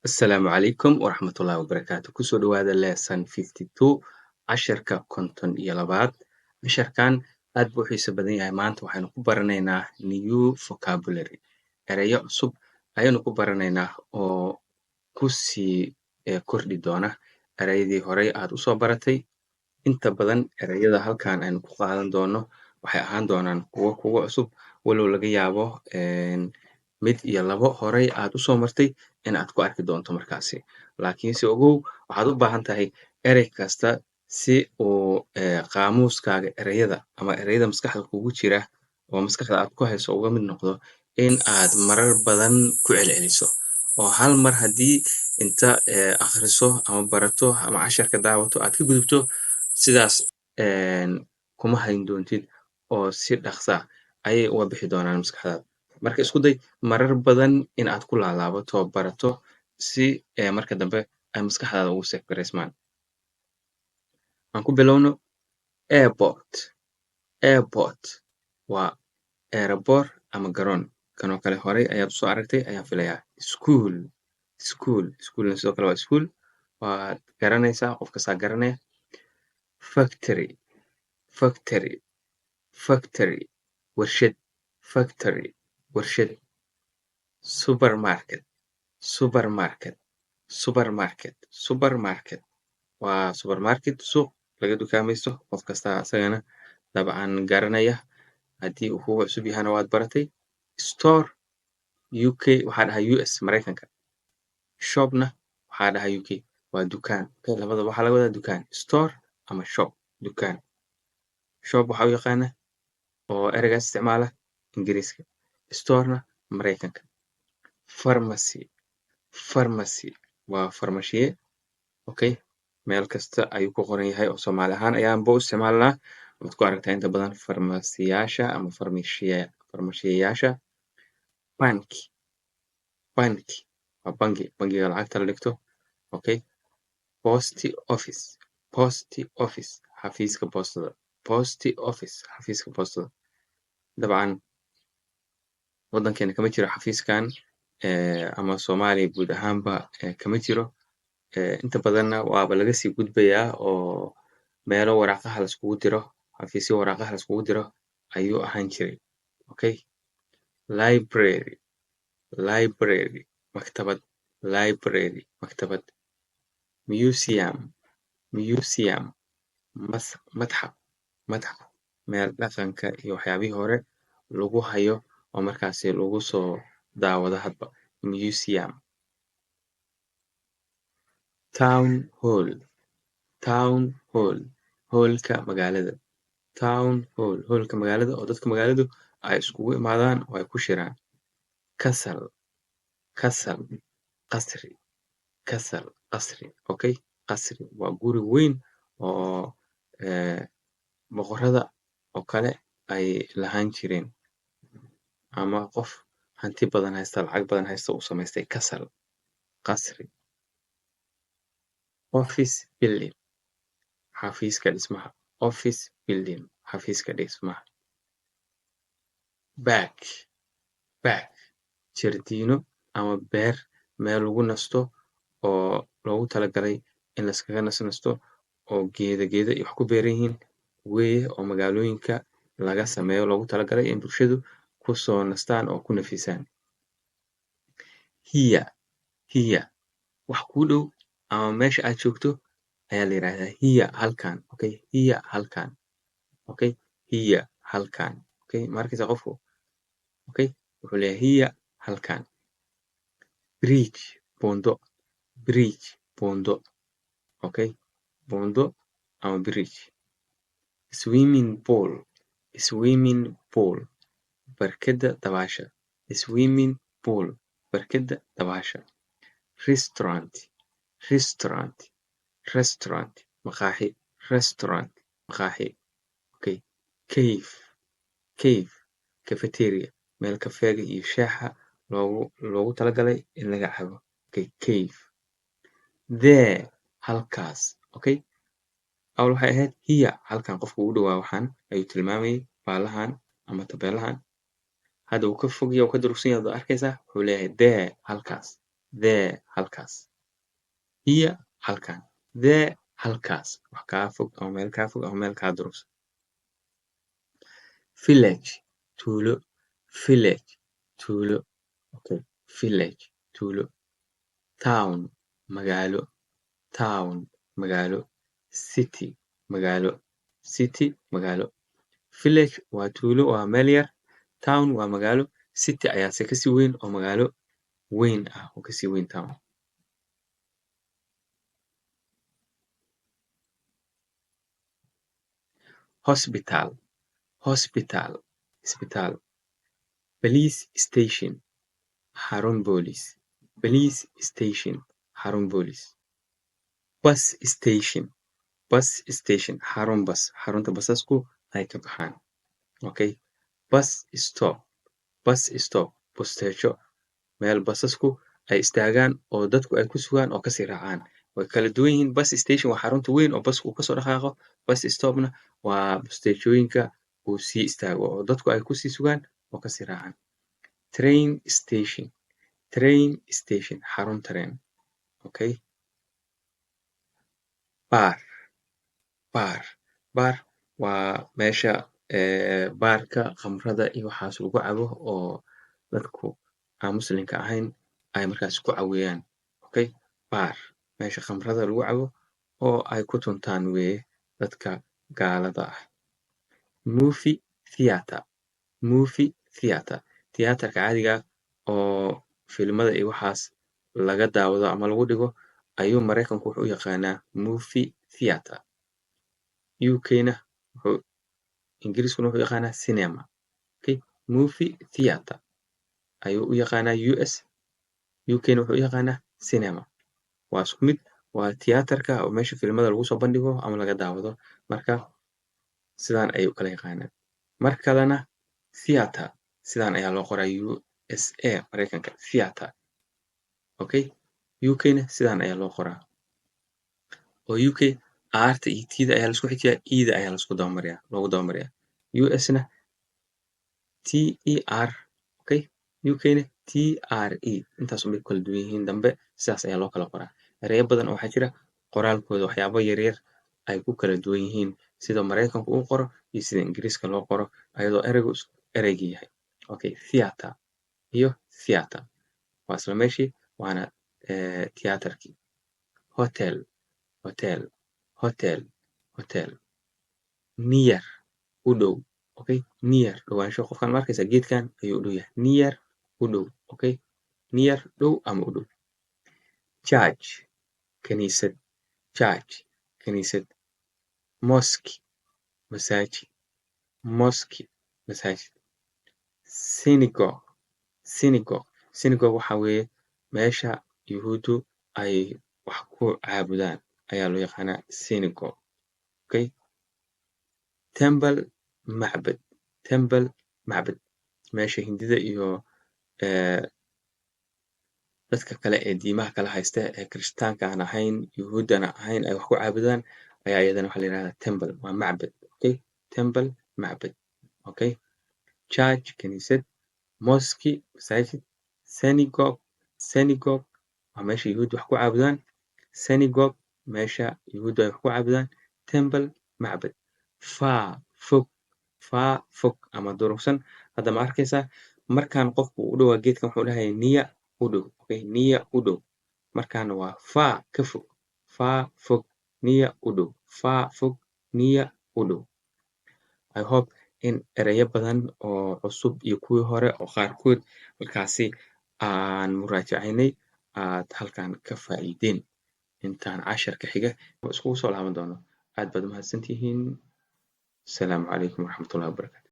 Asalaamu calaykum waraxmatullaahi wabarakaatu kusoo dhawaada lesson 52 casharka konton iyo labaad casharkan aad buu u xiiso badan yahay maanta waxaynu ku baranaynaa new vocabulary ereyo cusub ayaynu ku baranaynaa oo kusii kordhi doona ereyadii horey aad usoo baratay inta badan ereyada halkan aynu ku qaadan doono waxay ahaan doonaan kuwo cusub walow laga yaabo mid iyo labo horey aad usoo martay in aad ku arki doonto markaasi laakiinse ogow waxaad u baahan tahay erey kasta si uu qaamuuskaaga ereyada ama ereyada maskaxda kugu jira oo maskaxda aad ku hayso uga mid noqdo in aad marar badan ku celceliso oo hal mar haddii inta akhriso ama barato ama casharka daawato aad ka gudubto sidaas kuma hayn doontid oo si dhaqsa ayay uga bixi doonaan maskaxdaada marka isku day marar badan in aad ku laalaabato oo barato si marka dambe ay maskaxdaada ugu seefgaraysmaan aan ku bilowno airport waa erebor ama garoon kanoo kale horey ayaad usoo aragtay ayaan filayaa schoolna sidoo kale waa school waad garanaysaa qof kastaa garanaya factory warshad supermarket waa supermarket suuq laga dukaamaysto qof kastaa isagana dabcan garanaya haddii uu kugu cusub yahana waad baratay store UK waxaa dhahaa US maraykanka shopna waxaa dhahaa UK waa dukaan labadaba waxaa laga wadaa dukaan store ama shop dukaan shop waxaa u yaqaana oo ereygaas isticmaala ingiriiska storena maraykanka pharmacy waa farmashiye okay meel kasta ayuu ku qoran yahay oo soomaali ahaan ayaanba u isticmaalnaa waad ku aragtaa inta badan farmasiyaasha ama farmashiyeyaasha bank waa bangiga lacagta la dhigto okay post office xafiiska boostada dabcan waddankeena kama jiro xafiiskan ama soomaaliya guud ahaanba kama jiro inta badanna waaba laga sii gudbayaa oo meelo waraaqaha laiskugu diro xafiisyo waraaqaha laiskugu diro ayuu ahaan jiray okay library maktabad museum madxaf meel dhaqanka iyo waxyaabihii hore lagu hayo oo markaasi lagu soo daawado hadba museum town hall hoolka magaalada oo dadka magaaladu ay iskugu imaadaan oo ay ku shiraan qasri okay qasri waa guri weyn oo boqorada oo kale ay lahaan jireen ama qof hanti badan haysta lacag badan haysta uu samaystay qasri office building xafiiska dhismaha back jardiino ama beer meel lagu nasto oo loogu talagalay in laskaga nasto oo geeda iyo wax ku beeran yihiin weeye oo magaalooyinka laga sameeyo loogu talagalay in bulshadu kusoo nastaan oo ku nafisaan here wax kuu dhow ama meesha aad joogto ayaa la yidhahdaa here halkan okay ma arkaysa qofku okay wuxuu leeyahay here halkan buundo okay buundo ama bridge swimming pool barkada dabaasha restaurant maqaaxi okay cave cafeteria meel kafeega iyo shaaxa loogu talagalay in laga cabo okay cave there halkaas okay awal waxay ahayd here halkan qofka ugu dhawaa waxaan ayuu tilmaamayay baalahan ama tabeelahan hadda uu ka fogya uu ka durugsan yahay ad arkaysaa wuxuu leeyahay there halkaas there halkaas, here halkan, there halkaas, wax kaa fog ama meel kaa fog ama meel kaa durugsan. Village tuulo, village tuulo, okay, village tuulo. Town magaalo, town magaalo. City magaalo, city magaalo. Village waa tuulo, waa meel yar. Town waa magaalo. City ayaase kasii weyn oo magaalo weyn ah oo kasii weyn town. Hospital, hospital, isbitaal. Police station, xarun boolis. Police station, xarun boolis. Bus station, bus station, xarun bas, xarunta basasku ay ka baxaan. Okay, bus stop, bus stop, busteejo, meel basasku ay istaagaan oo dadku ay ku sugaan oo kasii raacaan. Way kala duwan yihiin. Bus station waa xarunta weyn oo basku uu kasoo dhaqaaqo. Bus stopna waa busteejooyinka uu sii istaago oo dadku ay kusii sugaan oo kasii raacaan. Train station, train station, xarun tareen. Okay, bar, bar, bar waa meesha baarka khamrada iyo waxaas lagu cabo oo dadku aan muslimka ahayn ay markaas ku caweeyaan. Okay, bar meesha khamrada lagu cabo oo ay ku tuntaan weye dadka gaalada ah. Movie theatre, movie theatre, tiyaatarka caadiga oo filimada iyo waxaas laga daawado ama lagu dhigo ayuu Mareykanku wuxuu u yaqaanaa movie theatre. UK-na wuxuu Ingiriiskuna wuxuu u yaqaanaa cinema. Okay, movie theatre ayuu u yaqaanaa US, UK-na wuxuu u yaqaanaa cinema. Waa isku mid, waa tiyaatarka oo meesha filimada lagu soo bandhigo ama laga daawado. Marka sidaan ayay u kala yaqaanaan. Mar kalena theatre sidaan ayaa loo qoraa USA Mareykanka theatre. Okay, UK-na sidaan ayaa loo qoraa. oo UK R-ta iyo T-da ayaa la isku xijiyaa, E-da ayaa la isku dabamariyaa, loogu dabamariyaa. US-na TER, okay, UK-na TRE. intaas unbay ku kala duwan yihiin dambe, sidaas ayaa loo kala qoraa. Ereyo badan oo waxaa jira qoraalkooda waxyaabo yaryar ay ku kala duwan yihiin sida Mareykanku uu qoro iyo sida Ingiriiska loo qoro ayadoo ereygu ereygii yahay. Okay, theatre iyo theatre waa isla meeshii, waana tiyaatarkii. Hotel, hotel, hotel, hotel. Near u dhow. Okay, near dhowaansho. Qofkan ma arkaysaa geedkan ayuu u dhow yahay. Near u dhow. Okay, near dhow ama u dhow. Church kaniisad, church kaniisad. Mosque masaajid, mosque masaajid. Synagogue, synagogue, synagogue waxaa weeye meesha yuhuuddu ay wax ku caabudaan ayaa loo yaqaanaa synagogue. Okay, temple macbad, temple macbad, meesha hindida iyo dadka kale ee diimaha kala haysta ee kirishtaanka aan ahayn yuhuuddana ahayn ay wax ku caabudaan ayaa iyadana waxaa la yidhahdaa temple, waa macbad. Okay, temple macbad. Okay, church kaniisad, mosque masaajid, synagogue, synagogue waa meesha yuhuuddu wax ku caabudaan, synagogue meesha yuhuuddu ay wax ku caabudaan, temple macbad. Far fog, far fog ama durugsan. Hadda ma arkaysaa markaan qofku u dhowaa geedkan wuxuu dhahay near u dhow. Okay, near u dhow. Markaana waa far ka fog, far fog, near u dhow, far fog, near u dhow. I hope in ereyo badan oo cusub iyo kuwii hore oo qaarkood markaasi aan muraajacaynay aad halkan ka faa'iideen. Intaan casharka xiga iskugu soo laaban doono. Aad baad umahadsantihiin. Asalaamu calaykum waraxmatullahi wabarakaatu.